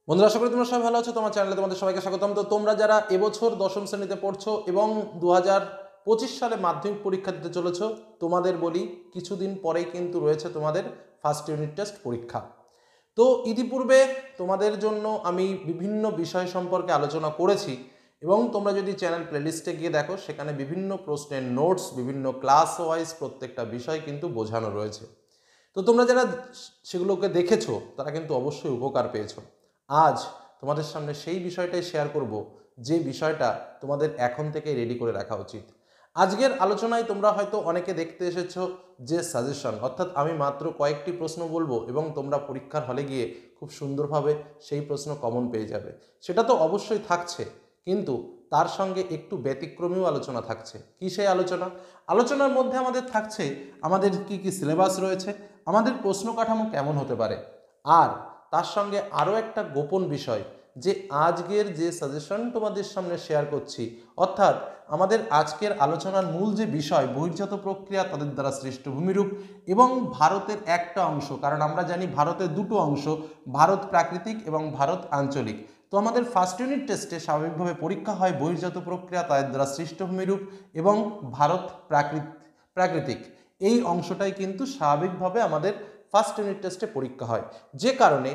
বন্ধুরা, আশা করি তোমরা সবাই ভালো আছো। তোমার চ্যানেলে তোমাদের সবাইকে স্বাগতম। তো তোমরা যারা এবছর দশম শ্রেণীতে পড়ছো এবং 2025 সালে মাধ্যমিক পরীক্ষা দিতে চলেছো, তোমাদের বলি কিছুদিন পরেই কিন্তু রয়েছে তোমাদের ফার্স্ট ইউনিট টেস্ট পরীক্ষা। তো ইতিপূর্বে তোমাদের জন্য আমি বিভিন্ন বিষয় সম্পর্কে আলোচনা করেছি এবং তোমরা যদি চ্যানেল প্লেলিস্টে গিয়ে দেখো, সেখানে বিভিন্ন প্রশ্নের নোটস, বিভিন্ন ক্লাস ওয়াইজ প্রত্যেকটা বিষয় কিন্তু বোঝানো রয়েছে। তো তোমরা যারা সেগুলোকে দেখেছো তারা কিন্তু অবশ্যই উপকার পেয়েছো। আজ তোমাদের সামনে সেই বিষয়টাই শেয়ার করব, যে বিষয়টা তোমাদের এখন থেকে রেডি করে রাখা উচিত। আজকের আলোচনায় তোমরা হয়তো অনেকে দেখতে এসেছো যে সাজেশন, অর্থাৎ আমি মাত্র কয়েকটি প্রশ্ন বলবো এবং তোমরা পরীক্ষার হলে গিয়ে খুব সুন্দরভাবে সেই প্রশ্ন কমন পেয়ে যাবে। সেটা তো অবশ্যই থাকছে, কিন্তু তার সঙ্গে একটু ব্যতিক্রমীও আলোচনা থাকছে। কি সেই আলোচনা? আলোচনার মধ্যে আমাদের থাকছে আমাদের কি কি সিলেবাস রয়েছে, আমাদের প্রশ্ন কাঠামো কেমন হতে পারে, আর তার সঙ্গে আরও একটা গোপন বিষয়, যে আজকের যে সাজেশন তোমাদের সামনে শেয়ার করছি, অর্থাৎ আমাদের আজকের আলোচনার মূল যে বিষয় বহির্জাত প্রক্রিয়া, তাদের দ্বারা সৃষ্ট ভূমিরূপ এবং ভারতের একটা অংশ, কারণ আমরা জানি ভারতের দুটো অংশ, ভারত প্রাকৃতিক এবং ভারত আঞ্চলিক। তো আমাদের ফার্স্ট ইউনিট টেস্টে স্বাভাবিকভাবে পরীক্ষা হয় বহির্জাত প্রক্রিয়া, তাদের দ্বারা সৃষ্ট ভূমিরূপ এবং ভারত প্রাকৃতিক। এই অংশটাই কিন্তু স্বাভাবিকভাবে আমাদের ফার্স্ট ইউনিট টেস্টে পরীক্ষা হয়। যে কারণে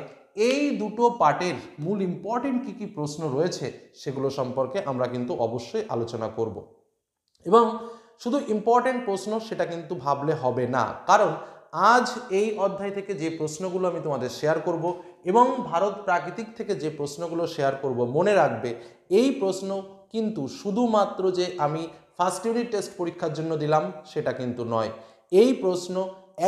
এই দুটো পার্টের মূল ইম্পর্টেন্ট কী কী প্রশ্ন রয়েছে সেগুলো সম্পর্কে আমরা কিন্তু অবশ্যই আলোচনা করব। এবং শুধু ইম্পর্টেন্ট প্রশ্ন সেটা কিন্তু ভাবলে হবে না, কারণ আজ এই অধ্যায় থেকে যে প্রশ্নগুলো আমি তোমাদের শেয়ার করব এবং ভারত প্রাকৃতিক থেকে যে প্রশ্নগুলো শেয়ার করব, মনে রাখবে এই প্রশ্ন কিন্তু শুধুমাত্র যে আমি ফার্স্ট ইউনিট টেস্ট পরীক্ষার জন্য দিলাম সেটা কিন্তু নয়। এই প্রশ্ন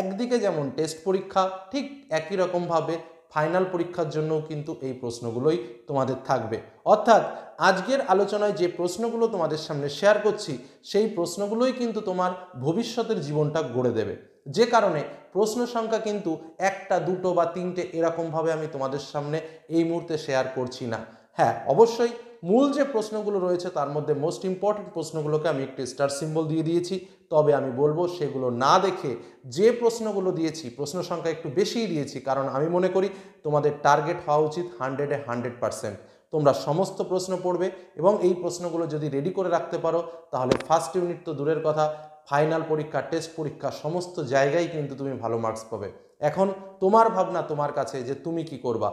একদিকে যেমন টেস্ট পরীক্ষা, ঠিক একই রকমভাবে ফাইনাল পরীক্ষার জন্যও কিন্তু এই প্রশ্নগুলোই তোমাদের থাকবে। অর্থাৎ আজকের আলোচনায় যে প্রশ্নগুলো তোমাদের সামনে শেয়ার করছি, সেই প্রশ্নগুলোই কিন্তু তোমার ভবিষ্যতের জীবনটা গড়ে দেবে। যে কারণে প্রশ্ন সংখ্যা কিন্তু একটা, দুটো বা তিনটে এরকমভাবে আমি তোমাদের সামনে এই মুহূর্তে শেয়ার করছি না। হ্যাঁ, অবশ্যই মূল যে প্রশ্নগুলো রয়েছে তার মধ্যে মোস্ট ইম্পর্টেন্ট প্রশ্নগুলোকে আমি একটি স্টার সিম্বল দিয়ে দিয়েছি। তবে আমি বলবো সেগুলো না দেখে যে প্রশ্নগুলো দিয়েছি, প্রশ্ন সংখ্যা একটু বেশিই দিয়েছি, কারণ আমি মনে করি তোমাদের টার্গেট হওয়া উচিত 100-এ 100%। তোমরা সমস্ত প্রশ্ন পড়বে এবং এই প্রশ্নগুলো যদি রেডি করে রাখতে পারো, তাহলে ফার্স্ট ইউনিট তো দূরের কথা, ফাইনাল পরীক্ষা, টেস্ট পরীক্ষা সমস্ত জায়গায় কিন্তু তুমি ভালো মার্কস পাবে। এখন তোমার ভাবনা তোমার কাছে যে তুমি কি করবা।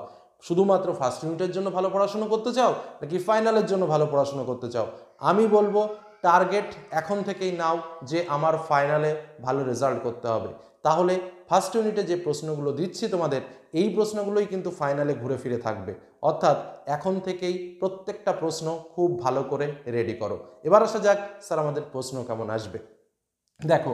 শুধুমাত্র ফার্স্ট ইউনিটের জন্য ভালো পড়াশোনা করতে চাও নাকি ফাইনালের জন্য ভালো পড়াশোনা করতে চাও? আমি বলবো টার্গেট এখন থেকেই নাও যে আমার ফাইনালে ভালো রেজাল্ট করতে হবে। তাহলে ফার্স্ট ইউনিটে যে প্রশ্নগুলো দিচ্ছি তোমাদের, এই প্রশ্নগুলোই কিন্তু ফাইনালে ঘুরে ফিরে থাকবে। অর্থাৎ এখন থেকেই প্রত্যেকটা প্রশ্ন খুব ভালো করে রেডি করো। এবার আসা যাক স্যার আমাদের প্রশ্ন কেমন আসবে। দেখো,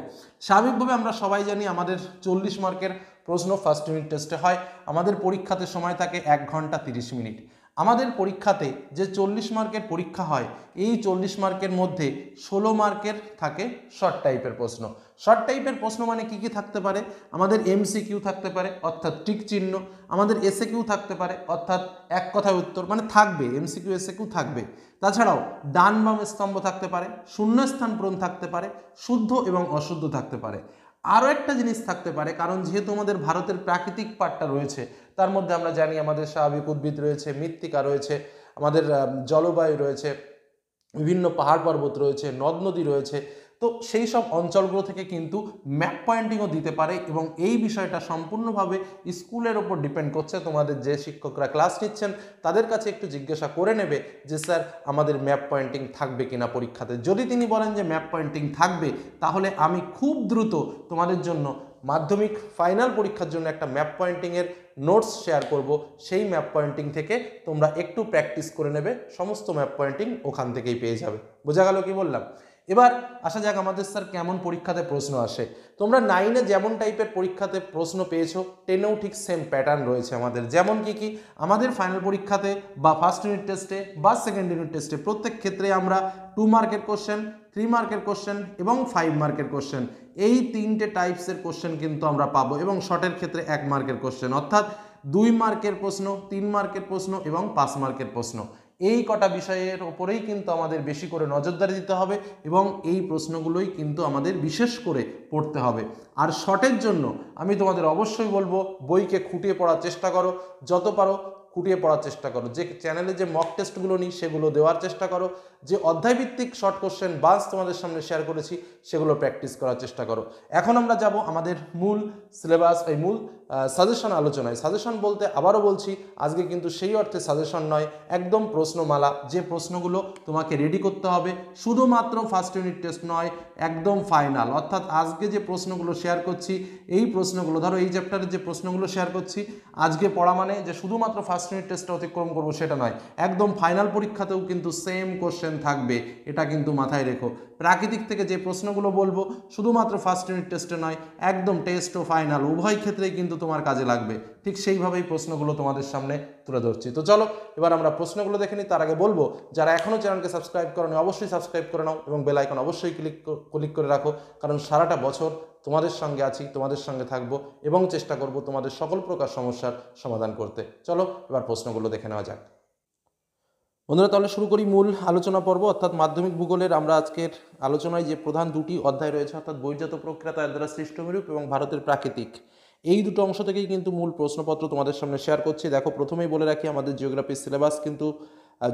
স্বাভাবিকভাবে আমরা সবাই জানি আমাদের 40 মার্কের প্রশ্ন ফার্স্ট ইউনিট টেস্টে হয়। আমাদের পরীক্ষাতে সময় থাকে 1 ঘন্টা 30 মিনিট। আমাদের পরীক্ষাতে যে 40 মার্কের পরীক্ষা হয়, এই 40 মার্কের মধ্যে 16 মার্কের থাকে শর্ট টাইপের প্রশ্ন। শর্ট টাইপের প্রশ্ন মানে কি কি থাকতে পারে? আমাদের এমসিকিউ থাকতে পারে, অর্থাৎ টিক চিহ্ন। আমাদের এসএকিউ থাকতে পারে, অর্থাৎ এক কথায় উত্তর, মানে থাকবে এমসিকিউ এসএকিউ থাকবে। তাছাড়াও ডান বাম স্তম্ভ থাকতে পারে, শূন্যস্থান পূরণ থাকতে পারে, শুদ্ধ এবং অশুদ্ধ থাকতে পারে। আরও একটা জিনিস থাকতে পারে, কারণ যেহেতু আমাদের ভারতের প্রাকৃতিক পার্টটা রয়েছে, তার মধ্যে আমরা জানি আমাদের স্বাভাবিক উদ্ভিদ রয়েছে, মৃত্তিকা রয়েছে, আমাদের জলবায়ু রয়েছে, বিভিন্ন পাহাড় পর্বত রয়েছে, নদ নদী রয়েছে। তো সেই সব অঞ্চলগুলো থেকে কিন্তু ম্যাপ পয়েন্টিংও দিতে পারে এবং এই বিষয়টা সম্পূর্ণভাবে স্কুলের ওপর ডিপেন্ড করছে। তোমাদের যে শিক্ষকরা ক্লাস নিচ্ছেন তাদের কাছে একটু জিজ্ঞাসা করে নেবে যে স্যার আমাদের ম্যাপ পয়েন্টিং থাকবে কিনা পরীক্ষাতে। যদি তিনি বলেন যে ম্যাপ পয়েন্টিং থাকবে, তাহলে আমি খুব দ্রুত তোমাদের জন্য মাধ্যমিক ফাইনাল পরীক্ষার জন্য একটা ম্যাপ পয়েন্টিংয়ের নোটস শেয়ার করব। সেই ম্যাপ পয়েন্টিং থেকে তোমরা একটু প্র্যাকটিস করে নেবে, সমস্ত ম্যাপ পয়েন্টিং ওখান থেকেই পেয়ে যাবে। বোঝা গেল কি বললাম? এবার আসা যাক আমাদের স্যার কেমন পরীক্ষাতে প্রশ্ন আসে। তোমরা 9-এ যেমন টাইপের পরীক্ষাতে প্রশ্ন পেয়েছো, 10-এও ঠিক সেম প্যাটার্ন রয়েছে আমাদের। যেমন কি আমাদের ফাইনাল পরীক্ষাতে বা ফার্স্ট ইউনিট টেস্টে বা সেকেন্ড ইউনিট টেস্টে প্রত্যেক ক্ষেত্রে আমরা 2 মার্কের কোশ্চেন, 3 মার্কের কোশ্চেন এবং 5 মার্কের কোশ্চেন, এই 3টে টাইপসের কোশ্চেন কিন্তু আমরা পাবো। এবং শর্টের ক্ষেত্রে 1 মার্কের কোশ্চেন, অর্থাৎ 2 মার্কের প্রশ্ন, 3 মার্কের প্রশ্ন এবং 5 মার্কের প্রশ্ন। এই কটা বিষয়ের ওপরেই কিন্তু আমাদের বেশি করে নজরদারি দিতে হবে এবং এই প্রশ্নগুলোই কিন্তু আমাদের বিশেষ করে পড়তে হবে। আর শর্টের জন্য আমি তোমাদের অবশ্যই বলবো বইকে খুঁটিয়ে পড়ার চেষ্টা করো, যত পারো খুঁটিয়ে পড়ার চেষ্টা করো, যে চ্যানেলে যে মক টেস্টগুলো নিই সেগুলো দেওয়ার চেষ্টা করো, যে অধ্যায়ভিত্তিক শর্ট কোশ্চেন বাস তোমাদের সামনে শেয়ার করেছি সেগুলো প্র্যাকটিস করার চেষ্টা করো। এখন আমরা যাব আমাদের মূল সিলেবাস, এই মূল সাজেশন আলোচনায়। সাজেশন বলতে আবারও বলছি, আজকে কিন্তু সেই অর্থে সাজেশন নয়, একদম প্রশ্নমালা, যে প্রশ্নগুলো তোমাকে রেডি করতে হবে, শুধুমাত্র ফার্স্ট ইউনিট টেস্ট নয়, একদম ফাইনাল। অর্থাৎ আজকে যে প্রশ্নগুলো শেয়ার করছি, এই প্রশ্নগুলো ধরো এই চ্যাপ্টারের যে প্রশ্নগুলো শেয়ার করছি আজকে পড়া মানে যে শুধুমাত্র ফার্স্ট ইউনিট টেস্টটা অতিক্রম করবো সেটা নয়, একদম ফাইনাল পরীক্ষাতেও কিন্তু সেম কোশ্চেন থাকবে, এটা কিন্তু মাথায় রেখো। প্রাকৃতিক থেকে যে প্রশ্নগুলো বলবো শুধুমাত্র ফার্স্ট ইউনিট টেস্টে নয়, একদম টেস্ট ও ফাইনাল উভয় ক্ষেত্রেই কিন্তু তোমার কাজে লাগবে। ঠিক সেইভাবেই প্রশ্নগুলো তোমাদের সামনে তুলে ধরছি। তো চলো এবার আমরা প্রশ্নগুলো দেখে নিই। তার আগে বলবো, যারা এখনও চ্যানেলকে সাবস্ক্রাইব করোনি অবশ্যই সাবস্ক্রাইব করে নাও এবং বেল আইকন অবশ্যই ক্লিক করে রাখো, কারণ সারাটা বছর তোমাদের সঙ্গে আছি, তোমাদের সঙ্গে থাকবো এবং চেষ্টা করব তোমাদের সকল প্রকার সমস্যার সমাধান করতে। চলো এবার প্রশ্নগুলো দেখে নেওয়া যাক। বন্ধুরা তাহলে শুরু করি মূল আলোচনা পর্ব, অর্থাৎ মাধ্যমিক ভূগোলের আমরা আজকের আলোচনায় যে প্রধান দুটি অধ্যায় রয়েছে, অর্থাৎ বহির্জাত প্রক্রিয়া তার দ্বারা সৃষ্ট মেরুপ এবং ভারতের প্রাকৃতিক, এই দুটো অংশ থেকেই কিন্তু মূল প্রশ্নপত্র তোমাদের সামনে শেয়ার করছি। দেখো প্রথমেই বলে রাখি, আমাদের জিওগ্রাফির সিলেবাস কিন্তু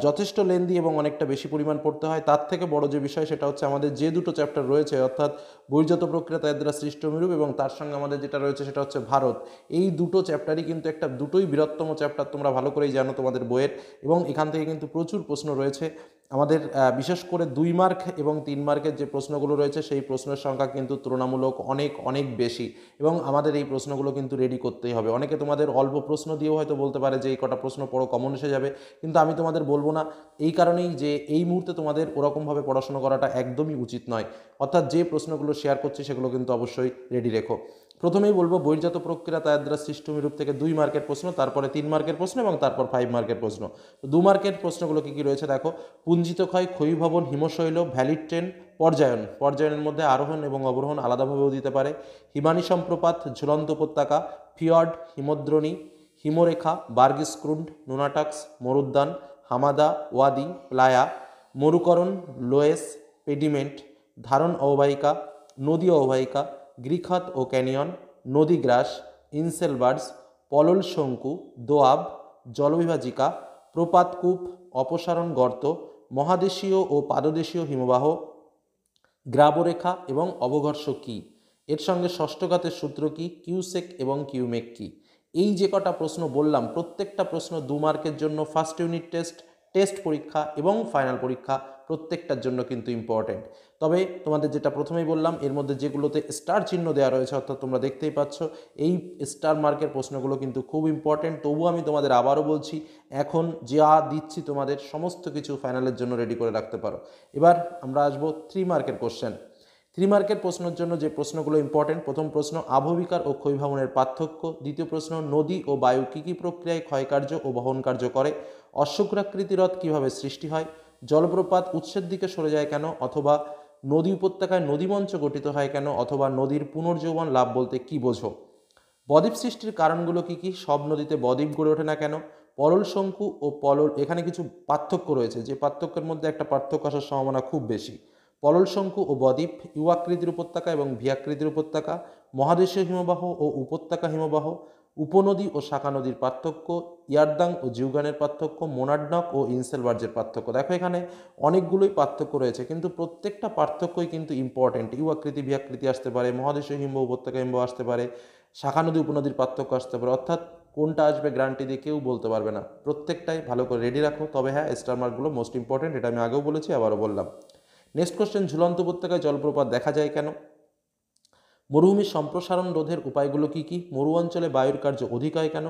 যথেষ্ট লেন্দি এবং অনেকটা বেশি পরিমাণ পড়তে হয়। তার থেকে বড় যে বিষয় সেটা হচ্ছে আমাদের যে দুটো চ্যাপ্টার রয়েছে, অর্থাৎ বহির্জাত প্রক্রিয়া তার দ্বারা সৃষ্ট মেরুপ এবং তার সঙ্গে আমাদের যেটা রয়েছে সেটা হচ্ছে ভারত, এই দুটো চ্যাপ্টারই কিন্তু দুটোই বৃহত্তম চ্যাপ্টার, তোমরা ভালো করেই জানো তোমাদের বইয়ের, এবং এখান থেকে কিন্তু প্রচুর প্রশ্ন রয়েছে। আমাদের বিশেষ করে 2 মার্ক এবং 3 মার্কের যে প্রশ্নগুলো রয়েছে সেই প্রশ্নের সংখ্যা কিন্তু তুলনামূলক অনেক অনেক বেশি, এবং আমাদের এই প্রশ্নগুলো কিন্তু রেডি করতেই হবে। অনেকে তোমাদের অল্প প্রশ্ন দিয়েও হয়তো বলতে পারে যে এই কটা প্রশ্ন পড়ো কমন এসে যাবে, কিন্তু আমি তোমাদের বলবো না, এই কারণেই যে এই মুহূর্তে তোমাদের ওরকমভাবে পড়াশোনা করাটা একদমই উচিত নয়। অর্থাৎ যে প্রশ্নগুলো শেয়ার করছি সেগুলো কিন্তু অবশ্যই রেডি রেখো। প্রথমেই বলবো বহির্জাত প্রক্রিয়া তার দ্বারা সৃষ্ট মেরুপ থেকে 2 মার্কের প্রশ্ন, তারপরে 3 মার্কের প্রশ্ন এবং তারপর 5 মার্কের প্রশ্ন। তো 2 মার্কের প্রশ্নগুলো কী কী রয়েছে দেখো, পুঞ্জিত ক্ষয়, ক্ষয়ীভবন, হিমশৈল, ভ্যালিড ট্রেন, পর্যায়নের মধ্যে আরোহণ এবং অবরোহণ আলাদাভাবেও দিতে পারে, হিমানি সম্প্রপাত, ঝুলন্ত উপত্যকা, ফিয়র্ড, হিমদ্রোণী, হিমরেখা, বার্গস্ক্রুন্ড, নুনাটাক্স, মরুদ্যান, হামাদা, ওয়াদি, প্লায়া, মরুকরণ, লোয়েস, পেডিমেন্ট, ধারণ অববাহিকা, নদী অববাহিকা, গ্রিখাত ও ক্যানিয়ন, নদীগ্রাস, ইনসেলবার্স, পলল শঙ্কু, দোয়াব, জলবিভাজিকা, প্রপাতকূপ, অপসারণ গর্ত, মহাদেশীয় ও পাদদেশীয় হিমবাহ, গ্রাবরেখা এবং অবঘর্ষ কী, এর সঙ্গে ষষ্ঠঘাতের সূত্র কী, কিউসেক এবং কিউমেক কী। এই যে কটা প্রশ্ন বললাম প্রত্যেকটা প্রশ্ন 2 মার্কের জন্য, ফার্স্ট ইউনিট টেস্ট পরীক্ষা এবং ফাইনাল পরীক্ষা প্রত্যেকটার জন্য কিন্তু ইম্পর্টেন্ট। তবে তোমাদের যেটা প্রথমেই বললাম এর মধ্যে যেগুলোতে স্টার চিহ্ন দেওয়া রয়েছে, অর্থাৎ তোমরা দেখতেই পাচ্ছ এই স্টার মার্কের প্রশ্নগুলো কিন্তু খুব ইম্পর্টেন্ট। তবুও আমি তোমাদের আবারও বলছি, এখন যা দিচ্ছি তোমাদের সমস্ত কিছু ফাইনালের জন্য রেডি করে রাখতে পারো। এবার আমরা আসবো 3 মার্কের কোশ্চেন। 3 মার্কের প্রশ্নের জন্য যে প্রশ্নগুলো ইম্পর্টেন্ট, প্রথম প্রশ্ন আবহবিকার ও ক্ষয়ীভবনের পার্থক্য, দ্বিতীয় প্রশ্ন নদী ও বায়ু কী কী প্রক্রিয়ায় ক্ষয়কার্য ও বহন কার্য করে, অশ্বক্ষুরাকৃতি হ্রদ কীভাবে সৃষ্টি হয়, জলপ্রপাত উৎসের দিকে সরে যায় কেন, অথবা নদী উপত্যকায় নদীমঞ্চ গঠিত হয় কেন, অথবা নদীর পুনর্যৌবন লাভ বলতে কী বোঝো, বদ্বীপ সৃষ্টির কারণগুলো কী কী, সব নদীতে বদ্বীপ গড়ে ওঠে না কেন, পলল শঙ্কু ও পলল, এখানে কিছু পার্থক্য রয়েছে, যে পার্থক্যের মধ্যে একটা পার্থক্য আসার সম্ভাবনা খুব বেশি, পলল শঙ্কু ও বদ্বীপ, ইউ আকৃতির উপত্যকা এবং ভি আকৃতির উপত্যকা, মহাদেশীয় হিমবাহ ও উপত্যকা হিমবাহ, উপনদী ও শাখা নদীর পার্থক্য, ইয়ারদাং ও জিউগানের পার্থক্য, মোনাডনক ও ইনসেলবার্জের পার্থক্য। দেখো এখানে অনেকগুলোই পার্থক্য রয়েছে, কিন্তু প্রত্যেকটা পার্থক্যই কিন্তু ইম্পর্টেন্ট। ইউ আকৃতি ভি আকৃতি আসতে পারে, মহাদেশীয় হিমবাহ উপত্যকা হিমবাহ আসতে পারে, শাখা নদী উপনদীর পার্থক্য আসতে পারে, অর্থাৎ কোনটা আসবে গ্যারান্টি দিয়ে কেউ বলতে পারবে না। প্রত্যেকটাই ভালো করে রেডি রাখো। তবে হ্যাঁ, স্টার মার্কগুলো মোস্ট ইম্পর্টেন্ট, এটা আমি আগেও বলেছি আবারও বললাম। নেক্সট কোশ্চেন, ঝুলন্ত উপত্যকায় জলপ্রপাত দেখা যায় কেন, মরুভূমির সম্প্রসারণ রোধের উপায়গুলো কী কী, মরু অঞ্চলে বায়ুর কার্য অধিক হয় কেন,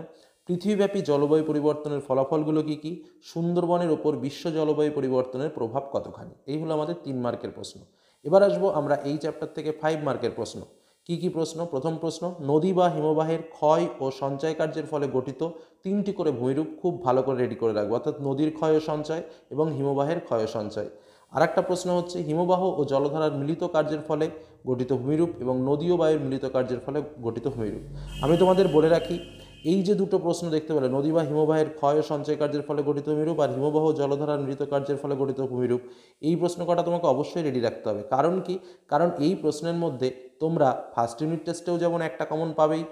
পৃথিবীব্যাপী জলবায়ু পরিবর্তনের ফলাফলগুলো কী কী, সুন্দরবনের ওপর বিশ্ব জলবায়ু পরিবর্তনের প্রভাব কতখানি। এই হলো আমাদের 3 মার্কের প্রশ্ন। এবার আসবো আমরা এই চ্যাপ্টার থেকে 5 মার্কের প্রশ্ন। কী কী প্রশ্ন, প্রথম প্রশ্ন, নদী বা হিমবাহের ক্ষয় ও সঞ্চয় কার্যের ফলে গঠিত 3টি করে ভূমিরূপ খুব ভালো করে রেডি করে রাখবো, অর্থাৎ নদীর ক্ষয় ও সঞ্চয় এবং হিমবাহের ক্ষয় ও সঞ্চয়। আর একটা প্রশ্ন হচ্ছে হিমবাহ ও জলধারার মিলিত কার্যের ফলে গঠিত ভূমিরূপ এবং নদী ও বায়ুর মিলিত কার্যের ফলে গঠিত ভূমিরূপ। আমি তোমাদের বলে রাখি, এই যে দুটো প্রশ্ন দেখতে পেলে, নদী বা হিমবাহের ক্ষয় ও সঞ্চয় কার্যের ফলে গঠিত ভূমিরূপ আর হিমবাহ ও জলধারার মিলিত কার্যের ফলে গঠিত ভূমিরূপ, এই প্রশ্ন কটা তোমাকে অবশ্যই রেডি রাখতে হবে। কারণ কি, কারণ এই প্রশ্নের মধ্যে তোমরা ফার্স্ট ইউনিট টেস্টেও যেমন একটা কমন পাবেই,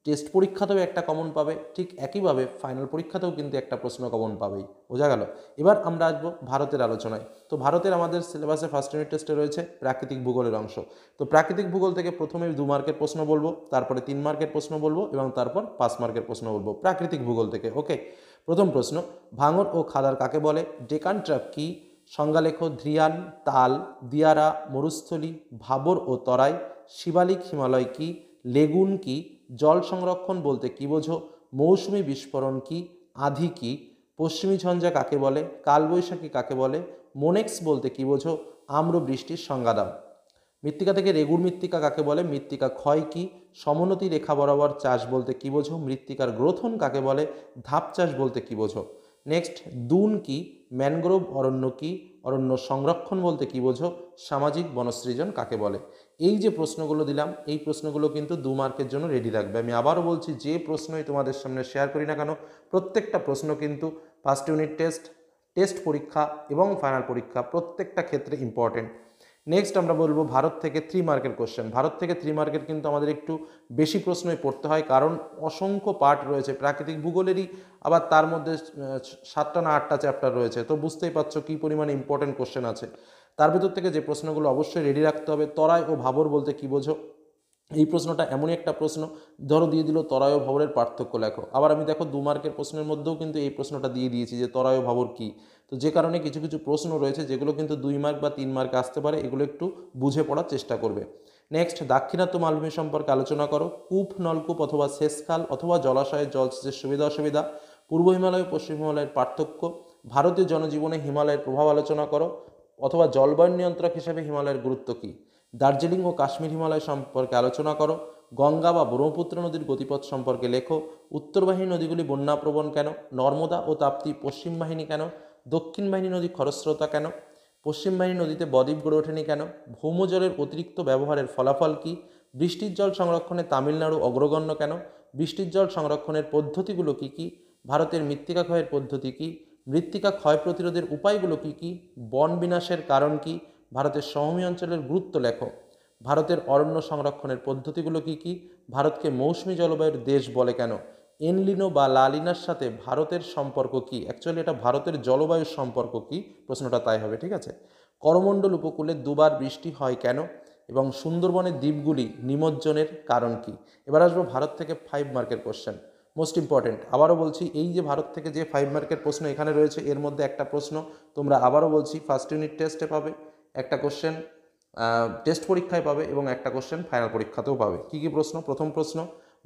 টেস্ট পরীক্ষাতেও একটা কমন পাবে, ঠিক একইভাবে ফাইনাল পরীক্ষাতেও কিন্তু একটা প্রশ্ন কমন পাবেই। বোঝা গেল? এবার আমরা আসবো ভারতের আলোচনায়। তো ভারতের আমাদের সিলেবাসে ফার্স্ট ইউনিট টেস্টে রয়েছে প্রাকৃতিক ভূগোলের অংশ। তো প্রাকৃতিক ভূগোল থেকে প্রথমে 2 মার্কের প্রশ্ন বলবো, তারপরে 3 মার্কের প্রশ্ন বলবো এবং তারপর 5 মার্কের প্রশ্ন বলবো প্রাকৃতিক ভূগোল থেকে। ওকে, প্রথম প্রশ্ন, ভাঙর ও খাদার কাকে বলে? ডেকান ট্র্যাপ কি? সংজ্ঞালেখ। ধ্রিয়ান, তাল, দিয়ারা, মরুস্থলী, ভাবর ও তরাই, শিবালিক হিমালয় কি? লেগুন কি? জল সংরক্ষণ বলতে কি বোঝো? মৌসুমী বিস্ফোরণ কি? আধি কি? পশ্চিমী ঝঞ্ঝা কাকে বলে? কালবৈশাখী কাকে বলে? মোনেক্স বলতে কি বোঝো? আম্র বৃষ্টির সংজ্ঞা দাও। মৃত্তিকা থেকে রেগুর মৃত্তিকা কাকে বলে? মৃত্তিকা ক্ষয় কি? সমোন্নতি রেখা বরাবর চাষ বলতে কি বোঝো? মৃত্তিকার গ্রথন কাকে বলে? ধাপ চাষ বলতে কি বোঝো? নেক্সট, দুন কি? ম্যানগ্রোভ অরণ্য কি? অরণ্য সংরক্ষণ বলতে কি বোঝো? সামাজিক বনসৃজন কাকে বলে? এই যে প্রশ্নগুলো দিলাম, এই প্রশ্নগুলো কিন্তু 2 মার্কের জন্য রেডি রাখবে। আমি আবারও বলছি, যে প্রশ্নই তোমাদের সামনে শেয়ার করি না কেন, প্রত্যেকটা প্রশ্ন কিন্তু ফার্স্ট ইউনিট টেস্ট, টেস্ট পরীক্ষা এবং ফাইনাল পরীক্ষা প্রত্যেকটা ক্ষেত্রে ইম্পর্টেন্ট। নেক্সট আমরা বলবো ভারত থেকে 3 মার্কের কোশ্চেন। ভারত থেকে 3 মার্কের কিন্তু আমাদের একটু বেশি প্রশ্নই পড়তে হয়, কারণ অসংখ্য পার্ট রয়েছে প্রাকৃতিক ভূগোলেরই, আবার তার মধ্যে 7টা না 8টা চ্যাপ্টার রয়েছে। তো বুঝতেই পারছো কী পরিমাণে ইম্পর্টেন্ট কোশ্চেন আছে। তার ভিতর থেকে যে প্রশ্নগুলো অবশ্যই রেডি রাখতে হবে, তরাই ও ভাবর বলতে কি বোঝো? এই প্রশ্নটা এমনই একটা প্রশ্ন, ধরো দিয়ে দিল তরাই ও ভাবরের পার্থক্য লেখো। আবার আমি দেখো 2 মার্কের প্রশ্নের মধ্যেও কিন্তু এই প্রশ্নটা দিয়ে দিয়েছি যে তরাই ও ভাবর কী। তো যে কারণে কিছু কিছু প্রশ্ন রয়েছে যেগুলো কিন্তু 2 মার্ক বা 3 মার্কে আসতে পারে, এগুলো একটু বুঝে পড়ার চেষ্টা করবে। নেক্সট, দাক্ষিণাত্য মালভূমি সম্পর্কে আলোচনা করো। কূপ, নলকূপ অথবা সেচখাল অথবা জলাশয়ের জলসেচের সুবিধা অসুবিধা, পূর্ব হিমালয় ও পশ্চিম হিমালয়ের পার্থক্য, ভারতীয় জনজীবনে হিমালয়ের প্রভাব আলোচনা করো, অথবা জলবায়ু নিয়ন্ত্রক হিসেবে হিমালয়ের গুরুত্ব কী। দার্জিলিং ও কাশ্মীর হিমালয় সম্পর্কে আলোচনা করো। গঙ্গা বা ব্রহ্মপুত্র নদীর গতিপথ সম্পর্কে লেখো। উত্তরবাহিনী নদীগুলি বন্যাপ্রবণ কেন? নর্মদা ও তাপ্তি পশ্চিম বাহিনী কেন? দক্ষিণ বাহিনী নদী খরস্রোতা কেন? পশ্চিম বাহিনী নদীতে বদ্বীপ গড়ে ওঠেনি কেন? ভৌমজলের অতিরিক্ত ব্যবহারের ফলাফল কী? বৃষ্টির জল সংরক্ষণে তামিলনাড়ু অগ্রগণ্য কেন? বৃষ্টির জল সংরক্ষণের পদ্ধতিগুলো কী কী? ভারতের মৃত্তিকা ক্ষয়ের পদ্ধতি কী? মৃত্তিকা ক্ষয় প্রতিরোধের উপায়গুলো কী কী? বন বিনাশের কারণ কী? ভারতের সমভূমি অঞ্চলের গুরুত্ব লেখো। ভারতের অরণ্য সংরক্ষণের পদ্ধতিগুলো কী কী? ভারতকে মৌসুমী জলবায়ুর দেশ বলে কেন? এনলিনো বা লালিনার সাথে ভারতের সম্পর্ক কী? অ্যাকচুয়ালি এটা ভারতের জলবায়ুর সম্পর্ক কী, প্রশ্নটা তাই হবে। ঠিক আছে। করমণ্ডল উপকূলে 2 বার বৃষ্টি হয় কেন? এবং সুন্দরবনের দ্বীপগুলি নিমজ্জনের কারণ কী? এবার আসবো ভারত থেকে 5 মার্কের কোশ্চেন, মোস্ট ইম্পর্টেন্ট। আবারও বলছি, এই যে ভারত থেকে যে 5 মার্কের প্রশ্ন এখানে রয়েছে, এর মধ্যে একটা প্রশ্ন তোমরা আবারও বলছি ফার্স্ট ইউনিট টেস্টে পাবে, একটা কোশ্চেন টেস্ট পরীক্ষায় পাবে এবং একটা কোশ্চেন ফাইনাল পরীক্ষাতেও পাবে। কী কী প্রশ্ন? প্রথম প্রশ্ন,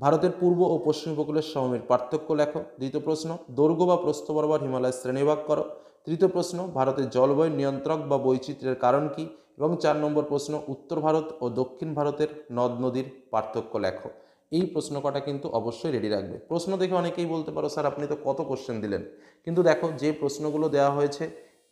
ভারতের পূর্ব ও পশ্চিম উপকূলের সমভূমির পার্থক্য লেখো। দ্বিতীয় প্রশ্ন, দৈর্ঘ্য বা প্রস্থ বরাবর হিমালয় শ্রেণীবিভাগ করো। তৃতীয় প্রশ্ন, ভারতের জলবায়ু নিয়ন্ত্রক বা বৈচিত্র্যের কারণ কী? এবং 4 নম্বর প্রশ্ন, উত্তর ভারত ও দক্ষিণ ভারতের নদ নদীর পার্থক্য লেখো। এই প্রশ্ন কটা কিন্তু অবশ্যই রেডি রাখবে। প্রশ্ন দেখে অনেকেই বলতে পারো, স্যার আপনি তো কত কোশ্চেন দিলেন, কিন্তু দেখো যে প্রশ্নগুলো দেওয়া হয়েছে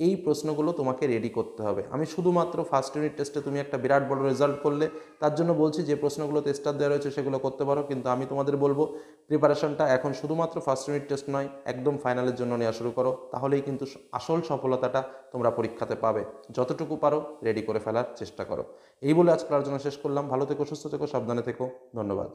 এই প্রশ্নগুলো তোমাকে রেডি করতে হবে। আমি শুধুমাত্র ফার্স্ট ইউনিট টেস্টে তুমি একটা বিরাট বড় রেজাল্ট করলে তার জন্য বলছি যে প্রশ্নগুলো টেস্টার দেওয়া রয়েছে সেগুলো করতে পারো, কিন্তু আমি তোমাদের বলবো প্রিপারেশনটা এখন শুধুমাত্র ফার্স্ট ইউনিট টেস্ট নয়, একদম ফাইনালের জন্য নেওয়া শুরু করো, তাহলেই কিন্তু আসল সফলতাটা তোমরা পরীক্ষাতে পাবে। যতটুকু পারো রেডি করে ফেলার চেষ্টা করো। এই বলে আজকের আলোচনা শেষ করলাম। ভালো থেকো, সুস্থ থেকো, সাবধানে থেকো। ধন্যবাদ।